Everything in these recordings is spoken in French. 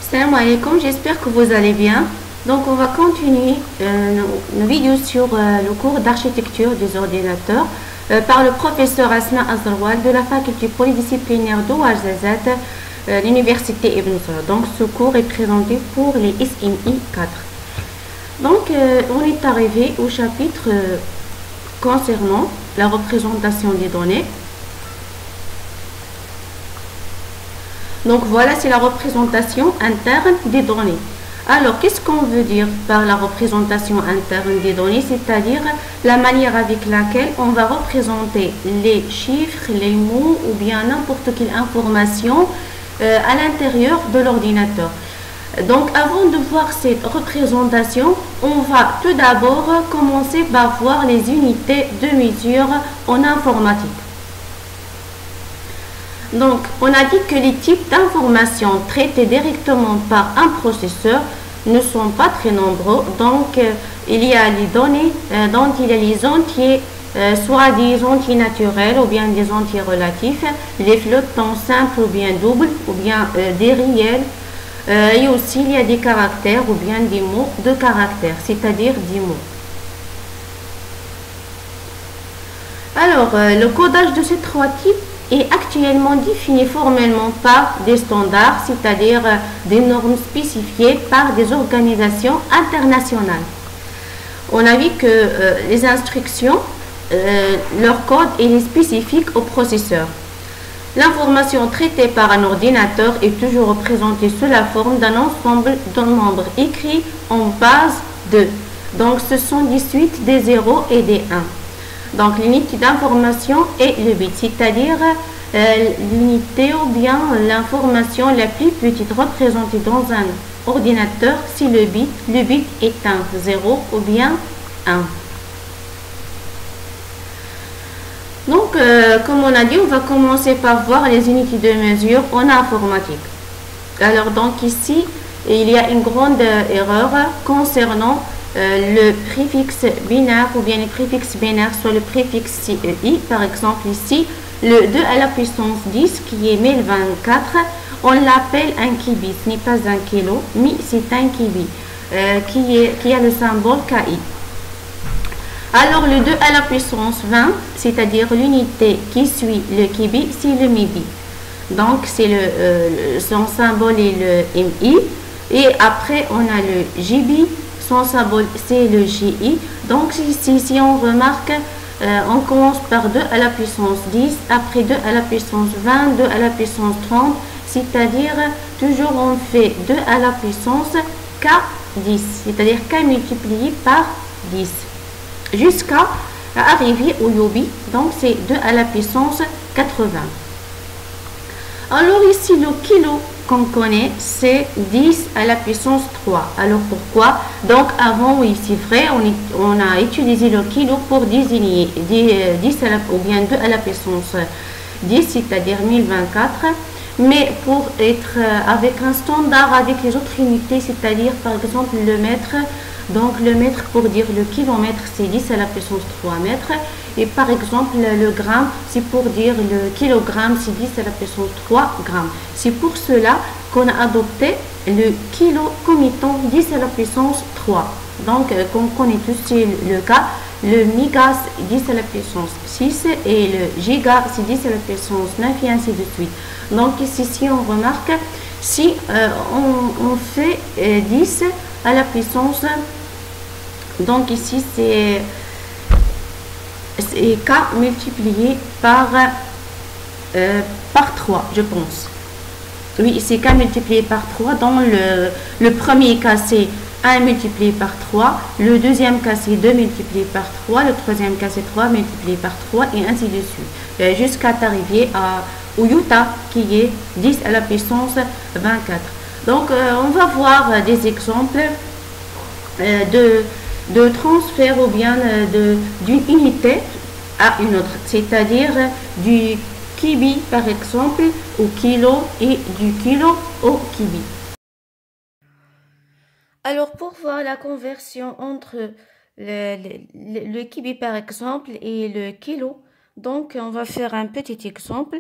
Salam alaikum, j'espère que vous allez bien. Donc on va continuer nos vidéos sur le cours d'architecture des ordinateurs par le professeur Asma Azrawal de la faculté polydisciplinaire d'Ouarzazate, l'université Ibn Saud. Donc ce cours est présenté pour les SMI 4. Donc on est arrivé au chapitre concernant la représentation des données. Donc voilà, c'est la représentation interne des données. Alors, qu'est-ce qu'on veut dire par la représentation interne des données? C'est-à-dire la manière avec laquelle on va représenter les chiffres, les mots ou bien n'importe quelle information à l'intérieur de l'ordinateur. Donc, avant de voir cette représentation, on va tout d'abord commencer par voir les unités de mesure en informatique. Donc, on a dit que les types d'informations traités directement par un processeur ne sont pas très nombreux. Donc, il y a les données, donc il y a les entiers, soit des entiers naturels ou bien des entiers relatifs, les flottants simples ou bien doubles, ou bien des réels. Et aussi, il y a des caractères ou bien des mots de caractères, c'est-à-dire des mots. Alors, le codage de ces trois types est actuellement défini formellement par des standards, c'est-à-dire des normes spécifiées par des organisations internationales. On a vu que les instructions, leur code est spécifique au processeur. L'information traitée par un ordinateur est toujours représentée sous la forme d'un ensemble de nombres écrits en base de. Donc ce sont des suites des 0 et des 1. Donc l'unité d'information est le bit, c'est-à-dire l'unité ou bien l'information la plus petite représentée dans un ordinateur, c'est le bit. Le bit est un 0 ou bien 1. Donc, comme on a dit, on va commencer par voir les unités de mesure en informatique. Alors, donc ici, il y a une grande erreur concernant le préfixe binaire ou bien les préfixes binaires, soit le préfixe CEI. Par exemple, ici, le 2 à la puissance 10 qui est 1024, on l'appelle un kibi. Ce n'est pas un kilo, mais c'est un kibi qui a le symbole KI. Alors, le 2 à la puissance 20, c'est-à-dire l'unité qui suit le kibi, c'est le mibi. Donc, c'est son symbole est le MI. Et après, on a le GB. Son symbole, c'est le GI. Donc, si on remarque, on commence par 2 à la puissance 10, après 2 à la puissance 20, 2 à la puissance 30, c'est-à-dire, toujours on fait 2 à la puissance K10, c'est-à-dire K multiplié par 10, jusqu'à arriver au yobi, donc c'est 2 à la puissance 80. Alors ici, le kilo qu'on connaît, c'est 10 à la puissance 3. Alors pourquoi? Donc avant, oui, c'est vrai, on a utilisé le kilo pour désigner 10 à la, ou bien 2 à la puissance 10, c'est-à-dire 1024. Mais pour être avec un standard avec les autres unités, c'est-à-dire par exemple le mètre, donc le mètre pour dire le kilomètre, c'est 10 à la puissance 3 mètres. Et par exemple, le gramme, c'est pour dire le kilogramme, c'est 10 à la puissance 3 grammes. C'est pour cela qu'on a adopté le kilo comme étant 10 à la puissance 3. Donc, comme on connaît tous, c'est le cas. Le méga, c'est 10 à la puissance 6 et le giga, c'est 10 à la puissance 9 et ainsi de suite. Donc, ici, si on remarque, si on fait 10 à la puissance, donc ici, c'est K multiplié par 3, je pense. Oui, c'est K multiplié par 3. Dans le premier cas, c'est 1 multiplié par 3. Le deuxième cas, c'est 2 multiplié par 3. Le troisième cas, c'est 3 multiplié par 3 et ainsi de suite. Jusqu'à arriver au iota qui est 10 à la puissance 24. Donc, on va voir des exemples de transfert ou bien d'une unité à une autre, c'est-à-dire du kibi par exemple au kilo et du kilo au kibi. Alors pour voir la conversion entre le kibi par exemple et le kilo, donc on va faire un petit exemple.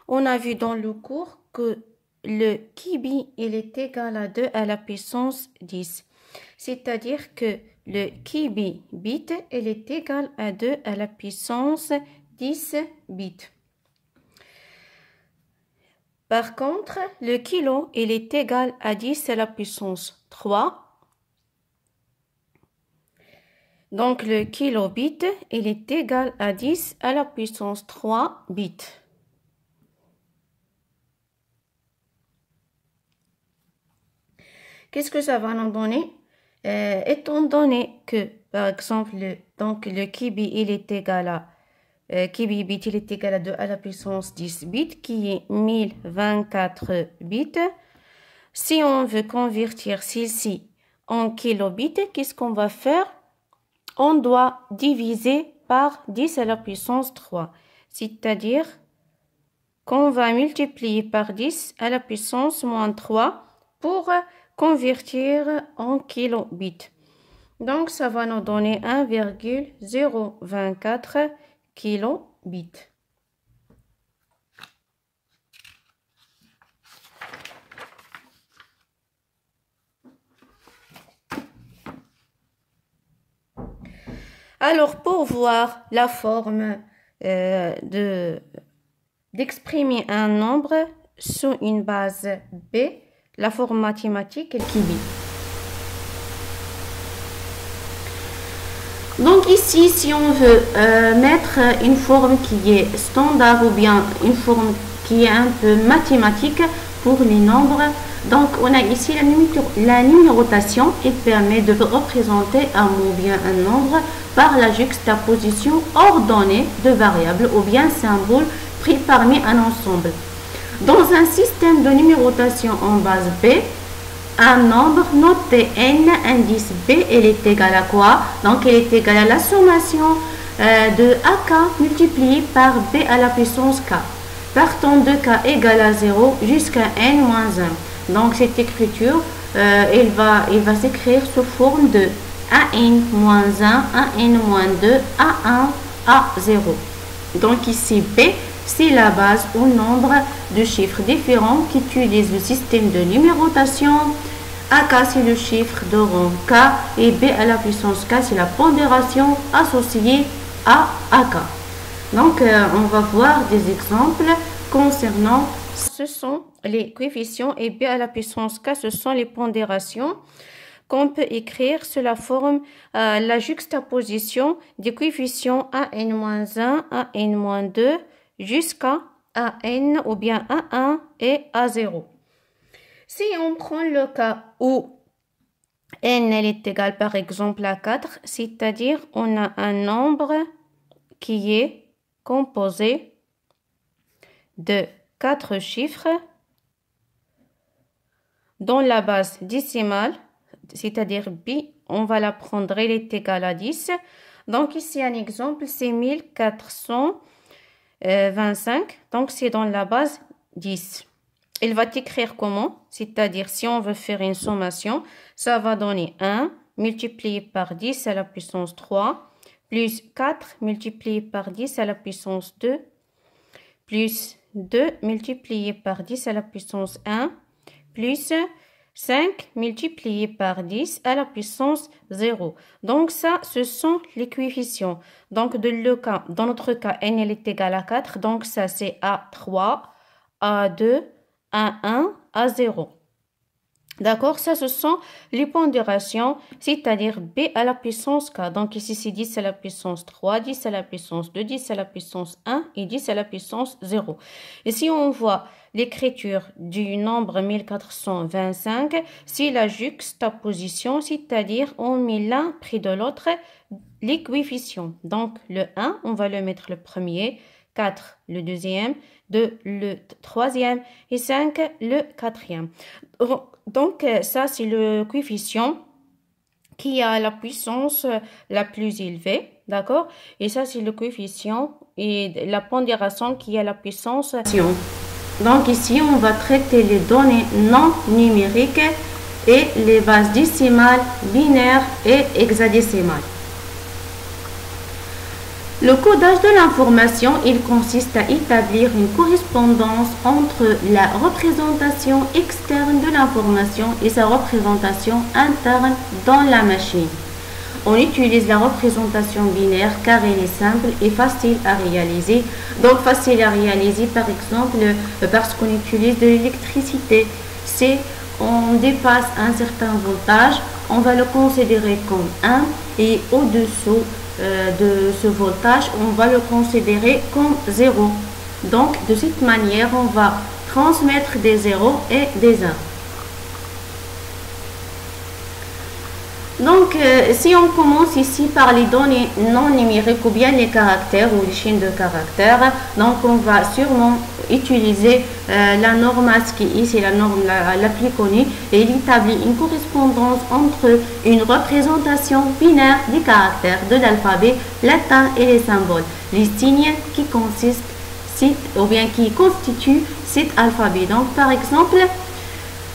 On a vu dans le cours que le kibi, il est égal à 2 à la puissance 10. C'est-à-dire que le kibi bit, il est égal à 2 à la puissance 10 bits. Par contre, le kilo, il est égal à 10 à la puissance 3. Donc, le kilobit, il est égal à 10 à la puissance 3 bits. Qu'est-ce que ça va nous donner? Étant donné que, par exemple, le kibi, il est égal à kibi bit, il est égal à 2 à la puissance 10 bits, qui est 1024 bits. Si on veut convertir ceci en kilobits, qu'est-ce qu'on va faire? On doit diviser par 10 à la puissance 3. C'est-à-dire qu'on va multiplier par 10 à la puissance moins 3 pour convertir en kilobits. Donc, ça va nous donner 1,024 kilobits. Alors, pour voir la forme d'exprimer un nombre sous une base B, la forme mathématique est kibi. Donc ici, si on veut mettre une forme qui est standard ou bien une forme qui est un peu mathématique pour les nombres, donc on a ici la numérotation qui permet de représenter un mot ou bien un nombre par la juxtaposition ordonnée de variables ou bien symboles pris parmi un ensemble. Dans un système de numérotation en base B, un nombre noté n indice B, il est égal à quoi? Donc, il est égal à la sommation de AK multiplié par B à la puissance K. Partant de K égale à 0 jusqu'à n-1. Donc, cette écriture, il va s'écrire sous forme de AN-1, AN-2, A1, A0. Donc, ici, B, c'est la base au nombre de chiffres différents qui utilisent le système de numérotation. AK, c'est le chiffre de rang K et B à la puissance K, c'est la pondération associée à AK. Donc, on va voir des exemples concernant, ce sont les coefficients et B à la puissance K, ce sont les pondérations qu'on peut écrire sous la forme la juxtaposition des coefficients AN-1, AN-2 jusqu'à AN ou bien A1 et A0. Si on prend le cas où n est égal par exemple à 4, c'est-à-dire on a un nombre qui est composé de 4 chiffres dont la base décimale, c'est-à-dire b, on va la prendre, elle est égale à 10. Donc ici un exemple, c'est 1425, donc c'est dans la base 10. Il va t'écrire comment? C'est-à-dire, si on veut faire une sommation, ça va donner 1 multiplié par 10 à la puissance 3, plus 4 multiplié par 10 à la puissance 2, plus 2 multiplié par 10 à la puissance 1, plus 5 multiplié par 10 à la puissance 0. Donc, ça, ce sont les coefficients. Donc, dans notre cas, n est égal à 4. Donc, ça, c'est A3, A2, A1, A0. D'accord, ça ce sont les pondérations, c'est-à-dire B à la puissance K. Donc ici c'est 10 à la puissance 3, 10 à la puissance 2, 10 à la puissance 1 et 10 à la puissance 0. Et si on voit l'écriture du nombre 1425, c'est la juxtaposition, c'est-à-dire on met l'un près de l'autre les coefficients. Donc le 1, on va le mettre le premier, 4 le deuxième, 2 le troisième et 5 le quatrième. Donc ça c'est le coefficient qui a la puissance la plus élevée, d'accord? Et ça c'est le coefficient et la pondération qui a la puissance. Donc ici on va traiter les données non numériques et les bases décimales, binaires et hexadécimales. Le codage de l'information, il consiste à établir une correspondance entre la représentation externe de l'information et sa représentation interne dans la machine. On utilise la représentation binaire car elle est simple et facile à réaliser. Donc facile à réaliser par exemple parce qu'on utilise de l'électricité. Si on dépasse un certain voltage, on va le considérer comme 1 et au-dessous de ce voltage, on va le considérer comme 0. Donc, de cette manière, on va transmettre des 0 et des 1. Donc, si on commence ici par les données non numériques ou bien les caractères ou les chaînes de caractères, donc on va sûrement utiliser la norme ASCII, c'est la norme la plus connue, et il établit une correspondance entre une représentation binaire des caractères de l'alphabet latin et les symboles, les signes qui consistent ou bien qui constituent cet alphabet. Donc, par exemple,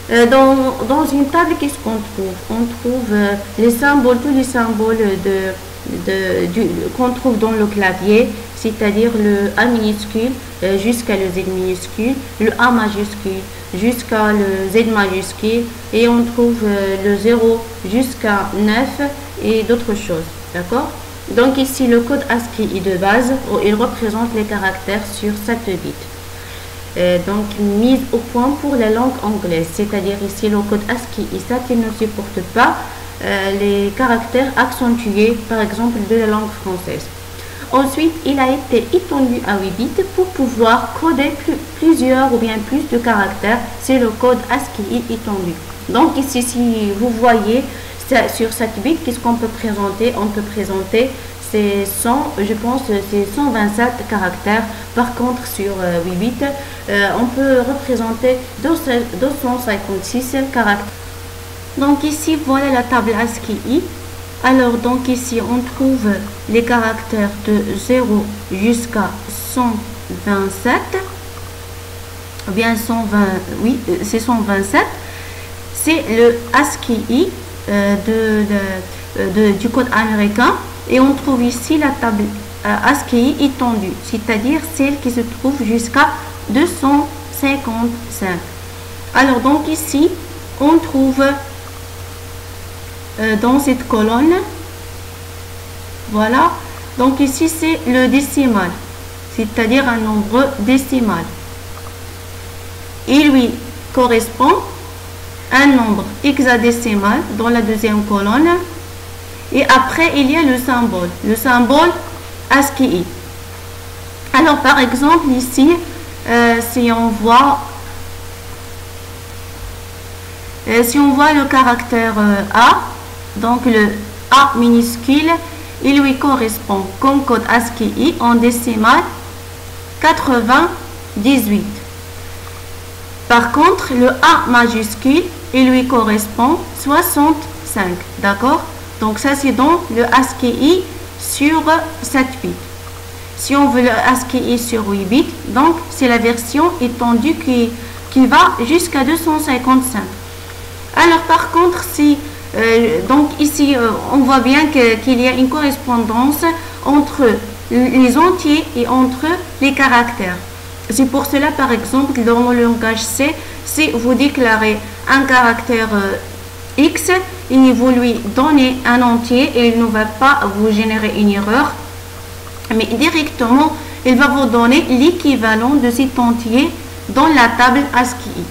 dans une table, qu'est-ce qu'on trouve? On trouve les symboles, tous les symboles qu'on trouve dans le clavier, c'est-à-dire le A minuscule jusqu'à le Z minuscule, le A majuscule jusqu'à le Z majuscule, et on trouve le 0 jusqu'à 9 et d'autres choses. D'accord? Donc ici, le code ASCII de base, il représente les caractères sur 7 bits. Donc mise au point pour la langue anglaise, c'est-à-dire ici le code ASCII, ça qui ne supporte pas les caractères accentués, par exemple de la langue française. Ensuite, il a été étendu à 8 bits pour pouvoir coder plusieurs ou bien plus de caractères. C'est le code ASCII étendu. Donc ici, si vous voyez sur 7 bits, qu'est-ce qu'on peut présenter? On peut présenter c'est 100, je pense, c'est 127 caractères. Par contre, sur 8 bits, on peut représenter 256 caractères. Donc ici, voilà la table ASCII. Alors, donc ici, on trouve les caractères de 0 jusqu'à 127. Ou bien 120, oui, c'est 127. C'est le ASCII du code américain. Et on trouve ici la table ASCII étendue, c'est-à-dire celle qui se trouve jusqu'à 255. Alors, donc ici, on trouve dans cette colonne, voilà, donc ici c'est le décimal, c'est-à-dire un nombre décimal. Il lui correspond un nombre hexadécimal dans la deuxième colonne. Et après, il y a le symbole ASCII. Alors, par exemple, ici, si on voit le caractère A, donc le A minuscule, il lui correspond comme code ASCII en décimal 98. Par contre, le A majuscule, il lui correspond 65. D'accord? Donc ça, c'est donc le ASCII sur 7 bits. Si on veut le ASCII sur 8 bits, donc c'est la version étendue qui va jusqu'à 255. Alors par contre, si donc ici on voit bien qu'il y a une correspondance entre les entiers et entre les caractères. C'est pour cela, par exemple, dans le langage C, si vous déclarez un caractère X, il vous lui donner un entier et il ne va pas vous générer une erreur, mais directement il va vous donner l'équivalent de cet entier dans la table ASCII.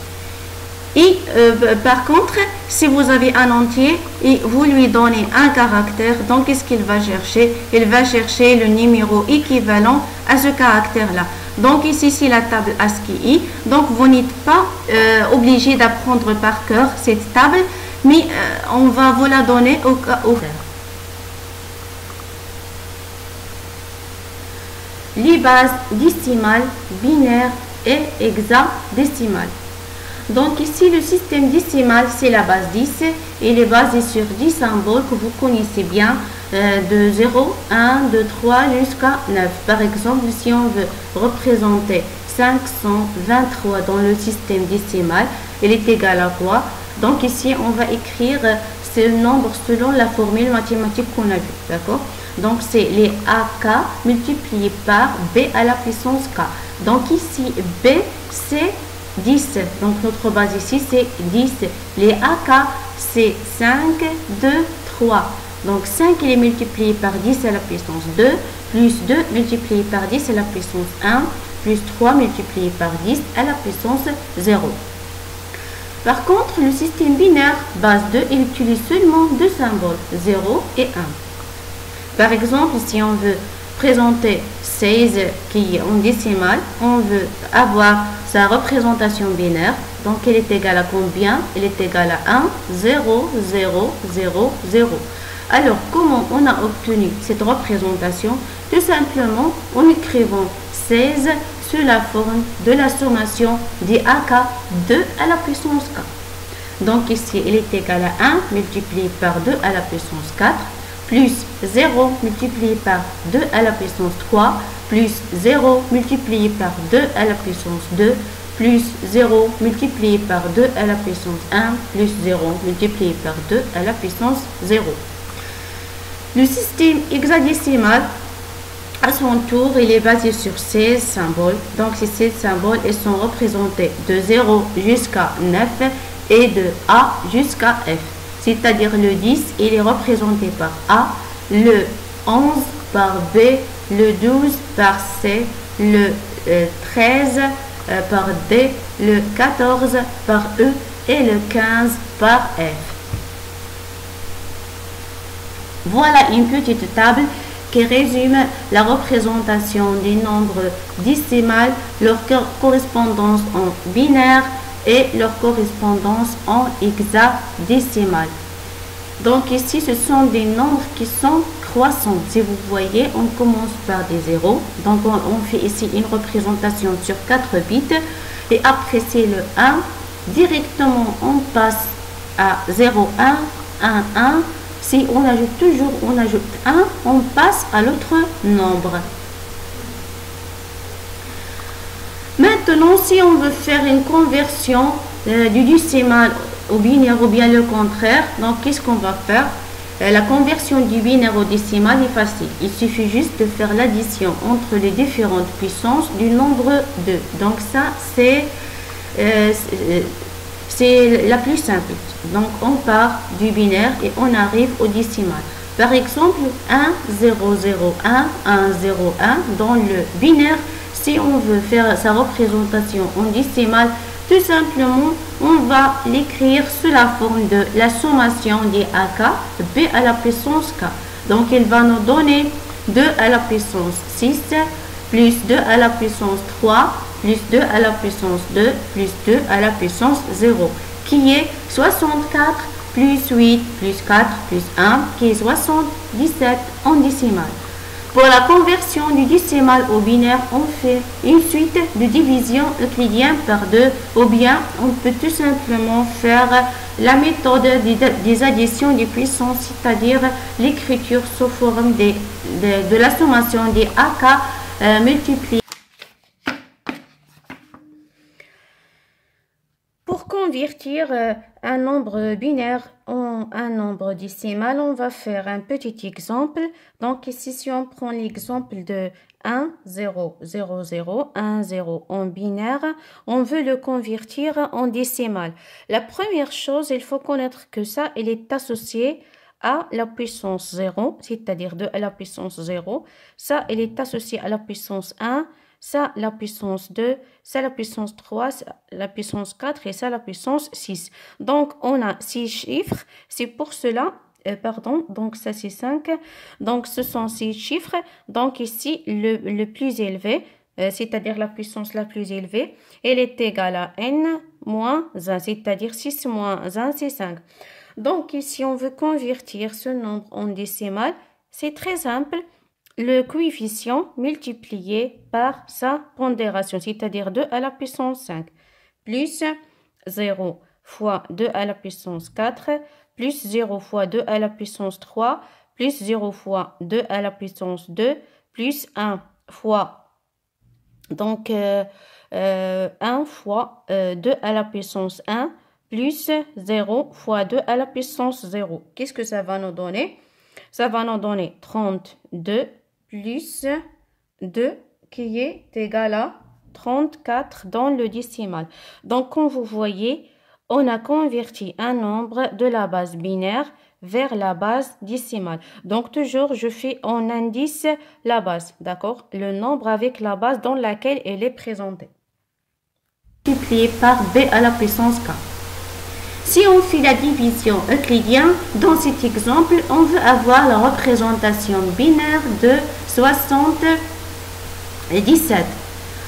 Et par contre, si vous avez un entier et vous lui donnez un caractère, donc qu'est-ce qu'il va chercher? Il va chercher le numéro équivalent à ce caractère-là. Donc ici, c'est la table ASCII. Donc vous n'êtes pas obligé d'apprendre par cœur cette table, mais on va vous la donner au cas où. Les bases décimales, binaires et hexadécimales. Donc ici, le système décimal, c'est la base 10. Il est basé sur 10 symboles que vous connaissez bien, de 0, 1, 2, 3 jusqu'à 9. Par exemple, si on veut représenter 523 dans le système décimal, il est égal à quoi? Donc ici, on va écrire ce nombre selon la formule mathématique qu'on a vue. D'accord? Donc, c'est les AK multipliés par B à la puissance K. Donc, ici, B, c'est 10. Donc, notre base ici, c'est 10. Les AK, c'est 5, 2, 3. Donc, 5, il est multiplié par 10 à la puissance 2, plus 2 multiplié par 10 à la puissance 1, plus 3 multiplié par 10 à la puissance 0. Par contre, le système binaire base 2, il utilise seulement deux symboles, 0 et 1. Par exemple, si on veut présenter 16 qui est en décimale, on veut avoir sa représentation binaire. Donc, elle est égale à combien? Elle est égale à 1, 0, 0, 0, 0. Alors, comment on a obtenu cette représentation? Tout simplement en écrivant 16 sous la forme de la sommation des AK 2 à la puissance K. Donc ici, il est égal à 1 multiplié par 2 à la puissance 4, plus 0 multiplié par 2 à la puissance 3, plus 0 multiplié par 2 à la puissance 2, plus 0 multiplié par 2 à la puissance 1, plus 0 multiplié par 2 à la puissance 0. Le système hexadécimal, à son tour, il est basé sur 16 symboles. Donc, ces 16 symboles, ils sont représentés de 0 jusqu'à 9 et de A jusqu'à F. C'est-à-dire le 10, il est représenté par A, le 11 par B, le 12 par C, le 13 par D, le 14 par E et le 15 par F. Voilà une petite table qui résume la représentation des nombres décimales, leur correspondance en binaire et leur correspondance en hexadécimale. Donc ici, ce sont des nombres qui sont croissants. Si vous voyez, on commence par des zéros. Donc on fait ici une représentation sur 4 bits. Et après, c'est le 1. Directement, on passe à 0, 1, 1, 1. Si on ajoute toujours, on ajoute 1, on passe à l'autre nombre. Maintenant, si on veut faire une conversion du décimal au binaire ou bien le contraire, donc qu'est-ce qu'on va faire? La conversion du binaire au décimal est facile. Il suffit juste de faire l'addition entre les différentes puissances du nombre 2. Donc ça, c'est la plus simple. Donc, on part du binaire et on arrive au décimal. Par exemple, 1, 0, 0, 1, 1, 0, 1. Dans le binaire, si on veut faire sa représentation en décimale, tout simplement, on va l'écrire sous la forme de la sommation des AK, B à la puissance K. Donc, il va nous donner 2 à la puissance 6, plus 2 à la puissance 3, plus 2 à la puissance 2, plus 2 à la puissance 0, qui est 64 plus 8 plus 4 plus 1, qui est 77 en décimale. Pour la conversion du décimal au binaire, on fait une suite de division euclidienne par 2, ou bien on peut tout simplement faire la méthode des additions des puissances, c'est-à-dire l'écriture sous forme de la sommation des AK multipliés. Pour convertir un nombre binaire en un nombre décimal, on va faire un petit exemple. Donc ici, si on prend l'exemple de 1, 0, 0, 0, 1, 0 en binaire, on veut le convertir en décimal. La première chose, il faut connaître que ça, il est associé à la puissance 0, c'est-à-dire 2 à la puissance 0. Ça, il est associé à la puissance 1. Ça, la puissance 2, ça, la puissance 3, ça, la puissance 4 et ça, la puissance 6. Donc, on a 6 chiffres. C'est pour cela, donc ça, c'est 5. Donc, ce sont 6 chiffres. Donc, ici, le plus élevé, c'est-à-dire la puissance la plus élevée, elle est égale à n moins 1, c'est-à-dire 6 moins 1, c'est 5. Donc, ici, on veut convertir ce nombre en décimal. C'est très simple. Le coefficient multiplié par sa pondération, c'est-à-dire 2 à la puissance 5, plus 0 fois 2 à la puissance 4, plus 0 fois 2 à la puissance 3, plus 0 fois 2 à la puissance 2, plus 1 fois, donc 1 fois 2 à la puissance 1, plus 0 fois 2 à la puissance 0. Qu'est-ce que ça va nous donner? Ça va nous donner 32 plus 2 qui est égal à 34 dans le décimal. Donc, comme vous voyez, on a converti un nombre de la base binaire vers la base décimale. Donc, toujours, je fais en indice la base, d'accord? Le nombre avec la base dans laquelle elle est présentée. Multiplié par b à la puissance k. Si on fait la division euclidienne, dans cet exemple, on veut avoir la représentation binaire de 77.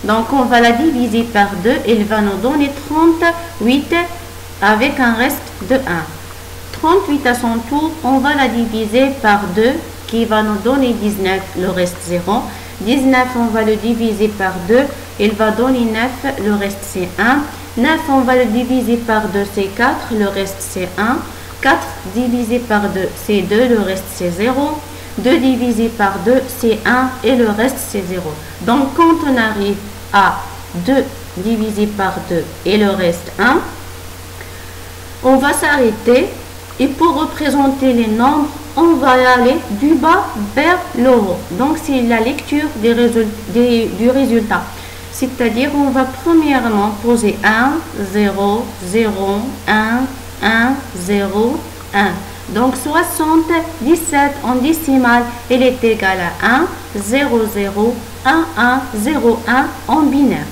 Donc, on va la diviser par 2. Il va nous donner 38 avec un reste de 1. 38 à son tour, on va la diviser par 2 qui va nous donner 19, le reste 0. 19, on va le diviser par 2. Il va donner 9, le reste c'est 1. 9, on va le diviser par 2, c'est 4, le reste c'est 1. 4 divisé par 2, c'est 2, le reste c'est 0. 2 divisé par 2, c'est 1 et le reste c'est 0. Donc, quand on arrive à 2 divisé par 2 et le reste 1, on va s'arrêter et pour représenter les nombres, on va aller du bas vers le haut. Donc, c'est la lecture du résultat. C'est-à-dire, on va premièrement poser 1, 0, 0, 1, 1, 0, 1. Donc, 77 en décimale, il est égal à 1, 0, 0, 1, 1, 0, 1 en binaire.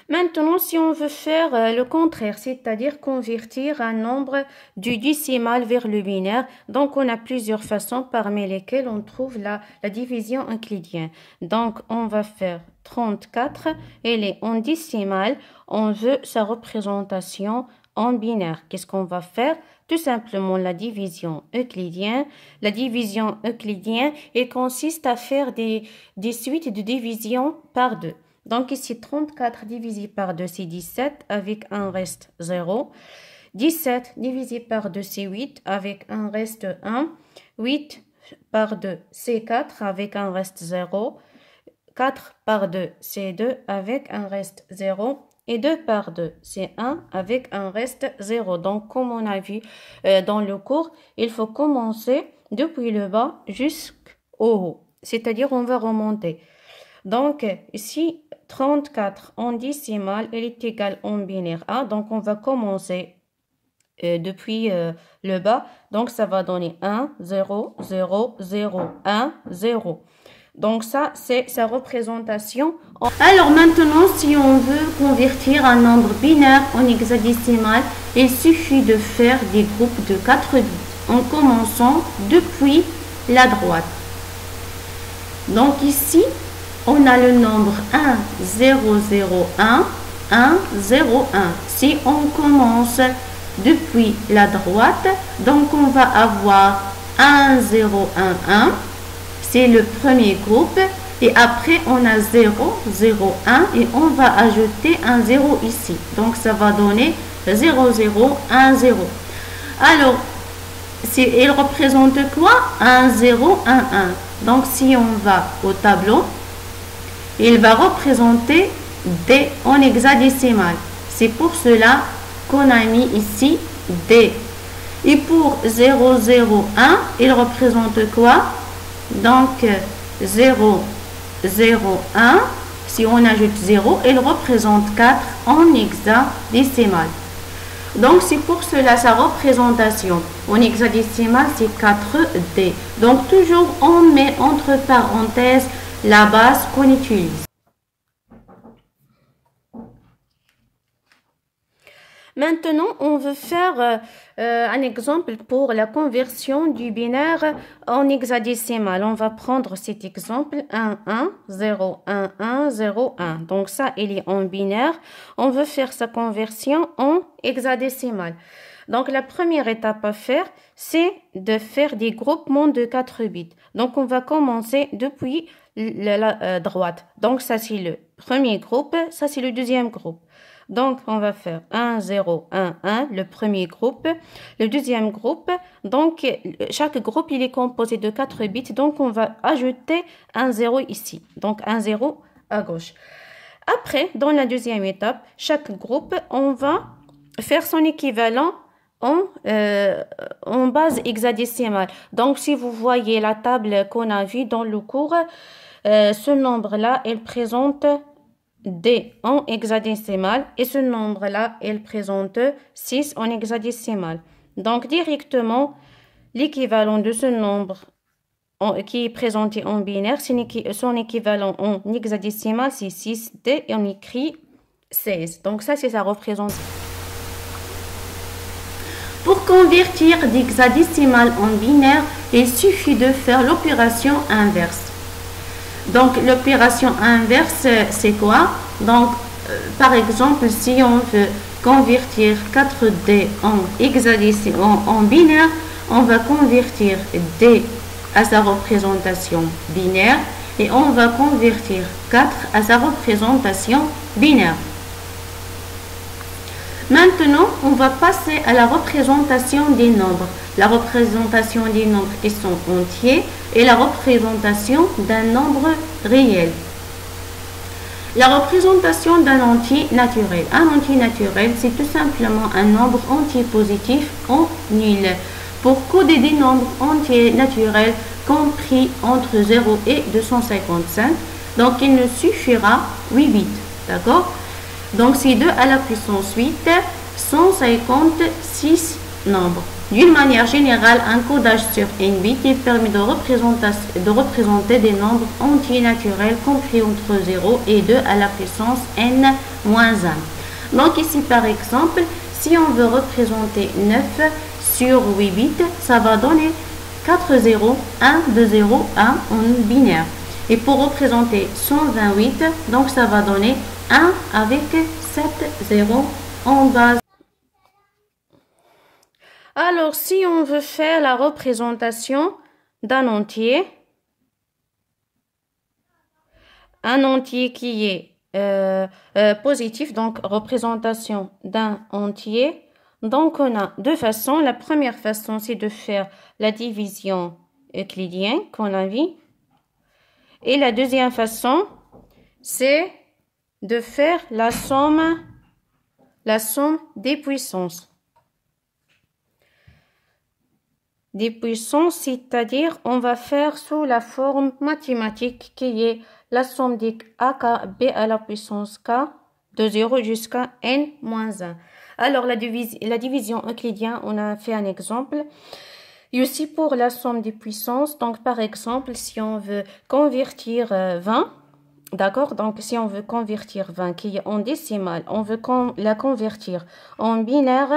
Maintenant, si on veut faire le contraire, c'est-à-dire convertir un nombre du décimal vers le binaire, donc on a plusieurs façons parmi lesquelles on trouve la division euclidienne. Donc, on va faire 34, elle est en décimal, on veut sa représentation en binaire. Qu'est-ce qu'on va faire? Tout simplement la division euclidienne. La division euclidienne, elle consiste à faire des suites de division par 2. Donc ici, 34 divisé par 2, c'est 17 avec un reste 0. 17 divisé par 2, c'est 8 avec un reste 1. 8 par 2, c'est 4 avec un reste 0. 4 par 2, c'est 2 avec un reste 0. Et 2 par 2, c'est 1 avec un reste 0. Donc, comme on a vu dans le cours, il faut commencer depuis le bas jusqu'au haut. C'est-à-dire, on va remonter. Donc, ici, 34 en décimale, elle est égale en binaire A. Donc, on va commencer depuis le bas. Donc, ça va donner 1, 0, 0, 0, 1, 0. Donc, ça, c'est sa représentation. Alors, maintenant, si on veut convertir un nombre binaire en hexadécimal, il suffit de faire des groupes de 4 bits en commençant depuis la droite. Donc, ici, on a le nombre 1, 0, 0, 1, 1, 0, 1. Si on commence depuis la droite, donc on va avoir 1, 0, 1, 1. C'est le premier groupe. Et après, on a 0, 0, 1. Et on va ajouter un 0 ici. Donc, ça va donner 0, 0, 1, 0. Alors, il représente quoi? 1, 0, 1, 1. Donc, si on va au tableau, il va représenter D en hexadécimal. C'est pour cela qu'on a mis ici D. Et pour 0, 0, 1, il représente quoi? Donc 0, 0, 1. Si on ajoute 0, il représente 4 en hexadécimal. Donc c'est pour cela sa représentation en hexadécimal, c'est 4D. Donc toujours on met entre parenthèses la base qu'on utilise. Maintenant, on veut faire un exemple pour la conversion du binaire en hexadécimal. On va prendre cet exemple 1, 1, 0, 1, 1, 0, 1. Donc ça, il est en binaire. On veut faire sa conversion en hexadécimal. Donc la première étape à faire, c'est de faire des groupements de 4 bits. Donc on va commencer depuis la droite. Donc ça, c'est le premier groupe. Ça, c'est le deuxième groupe. Donc, on va faire 1, 0, 1, 1, le premier groupe. Le deuxième groupe, donc, chaque groupe, il est composé de 4 bits. Donc, on va ajouter un 0 ici. Donc, un 0 à gauche. Après, dans la deuxième étape, chaque groupe, on va faire son équivalent en base hexadécimale. Donc, si vous voyez la table qu'on a vue dans le cours, ce nombre-là, il présente D en hexadécimal et ce nombre-là, il présente 6 en hexadécimal. Donc, directement, l'équivalent de ce nombre qui est présenté en binaire, son équivalent en hexadécimal, c'est 6D et on écrit 16. Donc, ça, c'est sa représentation. Pour convertir d'hexadécimal en binaire, il suffit de faire l'opération inverse. Donc, l'opération inverse, c'est quoi? Donc, par exemple, si on veut convertir 4D en hexadécimal, en binaire, on va convertir D à sa représentation binaire et on va convertir 4 à sa représentation binaire. Maintenant, on va passer à la représentation des nombres. La représentation des nombres qui sont entiers et la représentation d'un nombre réel. La représentation d'un entier naturel. Un entier naturel, c'est tout simplement un nombre entier positif en nul. Pour coder des nombres entiers naturels compris entre 0 et 255, donc il nous suffira 8 bits. D'accord? Donc, c'est 2 à la puissance 8, 156 nombres. D'une manière générale, un codage sur n bits permet de représenter des nombres entiers naturels compris entre 0 et 2 à la puissance n-1. Donc, ici, par exemple, si on veut représenter 9 sur 8 bits, ça va donner 4 0, 1, 2 0, 1 en binaire. Et pour représenter 128, donc ça va donner 1 avec 7 0 en base. Alors, si on veut faire la représentation d'un entier, un entier qui est positif, donc représentation d'un entier, donc on a deux façons. La première façon, c'est de faire la division euclidienne qu'on a vu. Et la deuxième façon, c'est de faire la somme des puissances. Des puissances, c'est-à-dire on va faire sous la forme mathématique qui est la somme des AKB à la puissance K de 0 jusqu'à n-1. Alors la division euclidienne, on a fait un exemple. Et aussi pour la somme des puissances, donc par exemple, si on veut convertir 20, d'accord, donc si on veut convertir 20 qui est en décimale, on veut la convertir en binaire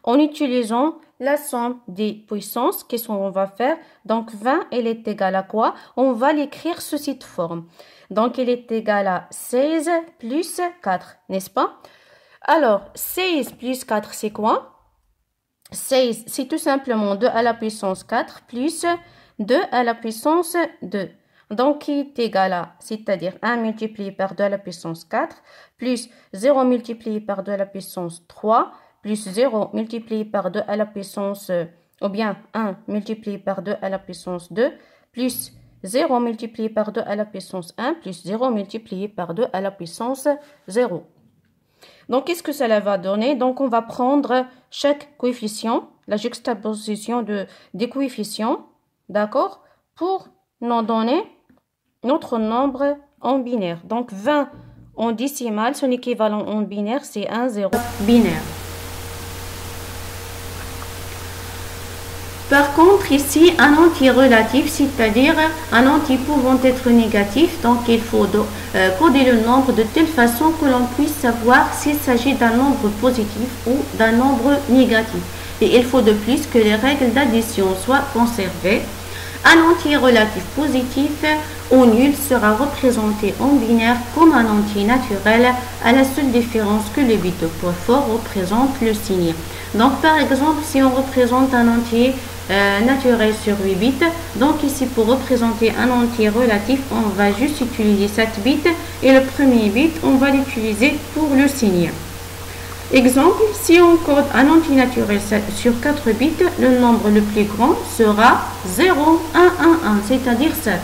en utilisant la somme des puissances. Qu'est-ce qu'on va faire? Donc 20, elle est égale à quoi? On va l'écrire sous cette forme. Donc elle est égale à 16 plus 4, n'est-ce pas? Alors 16 plus 4, c'est quoi? 16, c'est tout simplement 2 à la puissance 4 plus 2 à la puissance 2. Donc, qui est égal à, c'est-à-dire 1 multiplié par 2 à la puissance 4, plus 0 multiplié par 2 à la puissance 3, plus 0 multiplié par 2 à la puissance, ou bien 1 multiplié par 2 à la puissance 2, plus 0 multiplié par 2 à la puissance 1, plus 0 multiplié par 2 à la puissance 0. Donc, qu'est-ce que cela va donner? Donc, on va prendre chaque coefficient, la juxtaposition des coefficients, d'accord, pour nous donner notre nombre en binaire. Donc, 20 en décimale, son équivalent en binaire, c'est 1, 0 binaire. Par contre, ici, un entier relatif, c'est-à-dire un entier pouvant être négatif, donc il faut coder le nombre de telle façon que l'on puisse savoir s'il s'agit d'un nombre positif ou d'un nombre négatif. Et il faut de plus que les règles d'addition soient conservées. Un entier relatif positif ou nul sera représenté en binaire comme un entier naturel, à la seule différence que le bit de poids fort représente le signe. Donc, par exemple, si on représente un entier naturel sur 8 bits, donc ici pour représenter un entier relatif, on va juste utiliser 7 bits et le premier bit, on va l'utiliser pour le signe. Exemple, si on code un entier naturel sur 4 bits, le nombre le plus grand sera 0, 1, 1, 1, c'est-à-dire 7.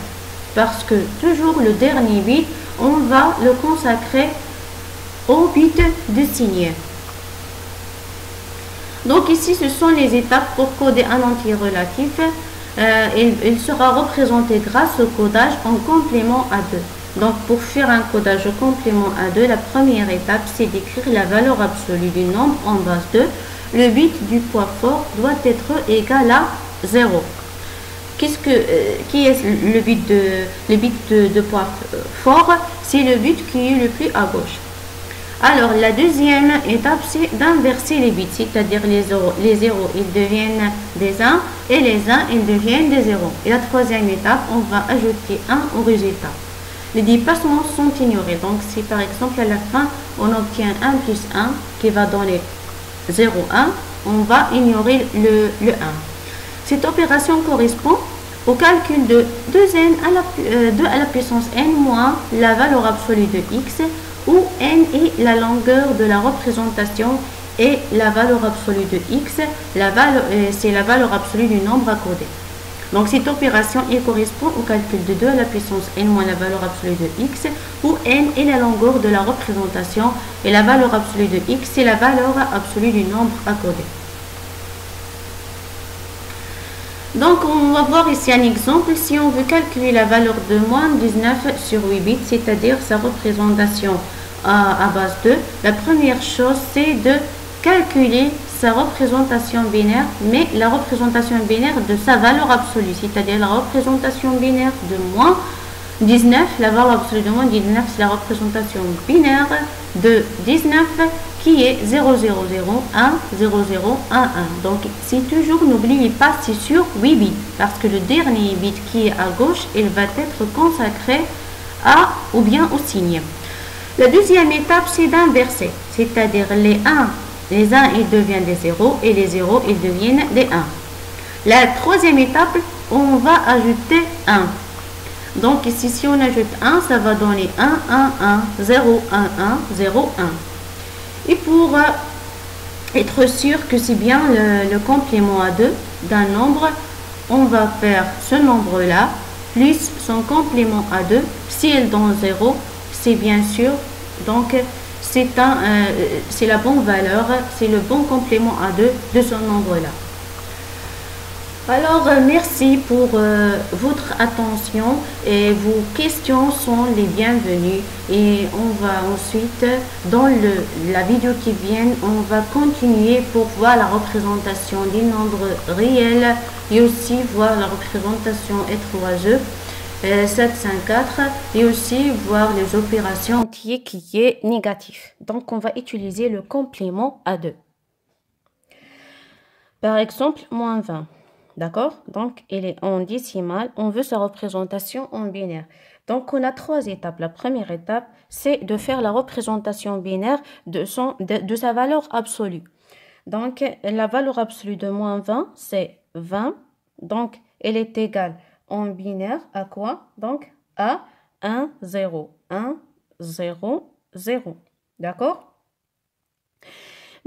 Parce que toujours le dernier bit, on va le consacrer au bit de signe. Donc ici, ce sont les étapes pour coder un entier relatif. Il sera représenté grâce au codage en complément à 2. Donc pour faire un codage au complément à 2, la première étape, c'est d'écrire la valeur absolue du nombre en base 2. Le bit du poids fort doit être égal à 0. Qui est le bit de poids fort? C'est le bit qui est le plus à gauche. Alors, la deuxième étape, c'est d'inverser les bits, c'est-à-dire les 0, ils deviennent des 1 et les 1, ils deviennent des 0. Et la troisième étape, on va ajouter 1 au résultat. Les dépassements sont ignorés. Donc, si par exemple à la fin, on obtient 1 plus 1 qui va donner 0, 1, on va ignorer le 1. Cette opération correspond au calcul de 2 à la puissance n moins la valeur absolue de x, où n est la longueur de la représentation et la valeur absolue de x, c'est la valeur absolue du nombre à coder. Donc cette opération correspond au calcul de 2 à la puissance n moins la valeur absolue de x, où n est la longueur de la représentation et la valeur absolue de x, c'est la valeur absolue du nombre à coder. Donc on va voir ici un exemple. Si on veut calculer la valeur de moins 19 sur 8 bits, c'est-à-dire sa représentation à base 2, la première chose c'est de calculer sa représentation binaire, mais la représentation binaire de sa valeur absolue, c'est-à-dire la représentation binaire de moins 19, la valeur absolue de moins 19, c'est la représentation binaire de 19 qui est 0, 0, 0, 1, 0, 0, 1, 1. Donc, c'est toujours, n'oubliez pas, c'est sur 8 bits, parce que le dernier bit qui est à gauche, il va être consacré à ou bien au signe. La deuxième étape, c'est d'inverser, c'est-à-dire les 1, ils deviennent des 0 et les 0, ils deviennent des 1. La troisième étape, on va ajouter 1. Donc ici, si on ajoute 1, ça va donner 1, 1, 1, 0, 1, 1, 0, 1. Et pour être sûr que c'est bien le complément à 2 d'un nombre, on va faire ce nombre-là plus son complément à 2. Si elle donne 0, c'est bien sûr, donc c'est la bonne valeur, c'est le bon complément à 2 de ce nombre-là. Alors, merci pour votre attention et vos questions sont les bienvenues. Et on va ensuite, dans la vidéo qui vient, on va continuer pour voir la représentation des nombres réels et aussi voir la représentation étroiteux 7, 5, 4 et aussi voir les opérations entiers qui est négatif. Donc, on va utiliser le complément à 2. Par exemple, moins 20. D'accord? Donc, il est en décimale. On veut sa représentation en binaire. Donc, on a 3 étapes. La première étape, c'est de faire la représentation binaire de sa valeur absolue. Donc, la valeur absolue de moins 20, c'est 20. Donc, elle est égale en binaire à quoi? Donc, à 1, 0, 1, 0, 0. D'accord?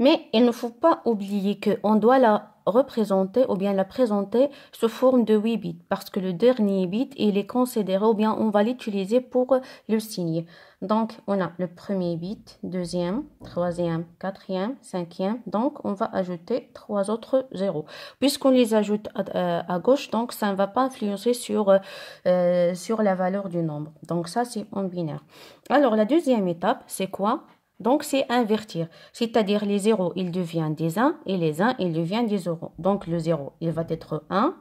Mais il ne faut pas oublier qu'on doit la représenter ou bien la présenter sous forme de 8 bits parce que le dernier bit il est considéré ou bien on va l'utiliser pour le signe. Donc on a le premier bit, deuxième, troisième, quatrième, cinquième, donc on va ajouter 3 autres zéros. Puisqu'on les ajoute à gauche, donc ça ne va pas influencer sur la valeur du nombre. Donc ça c'est en binaire. Alors la deuxième étape c'est quoi? Donc, c'est invertir. C'est-à-dire, les 0, ils deviennent des 1 et les 1, ils deviennent des 0. Donc, le 0, il va être 1.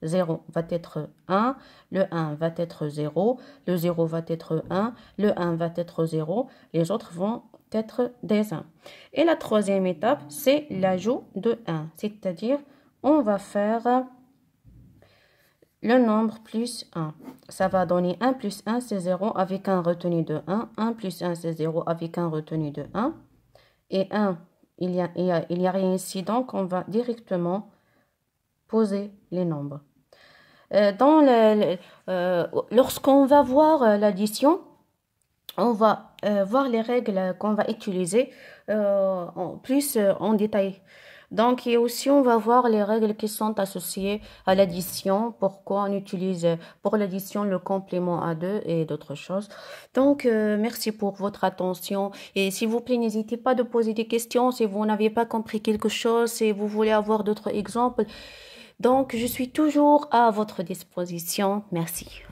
0 va être 1. Le 1 va être 0. Le 0 va être 1. Le 1 va être 0. Les autres vont être des 1. Et la troisième étape, c'est l'ajout de 1. C'est-à-dire, on va faire le nombre plus 1. Ça va donner 1 plus 1, c'est 0 avec un retenu de 1. 1 plus 1, c'est 0 avec un retenu de 1. Et 1, il y a rien ici, donc on va directement poser les nombres. Lorsqu'on va voir l'addition, on va voir les règles qu'on va utiliser plus en détail. Donc, et aussi, on va voir les règles qui sont associées à l'addition, pourquoi on utilise pour l'addition le complément à 2 et d'autres choses. Donc, merci pour votre attention. Et s'il vous plaît, n'hésitez pas de poser des questions si vous n'avez pas compris quelque chose, si vous voulez avoir d'autres exemples. Donc, je suis toujours à votre disposition. Merci.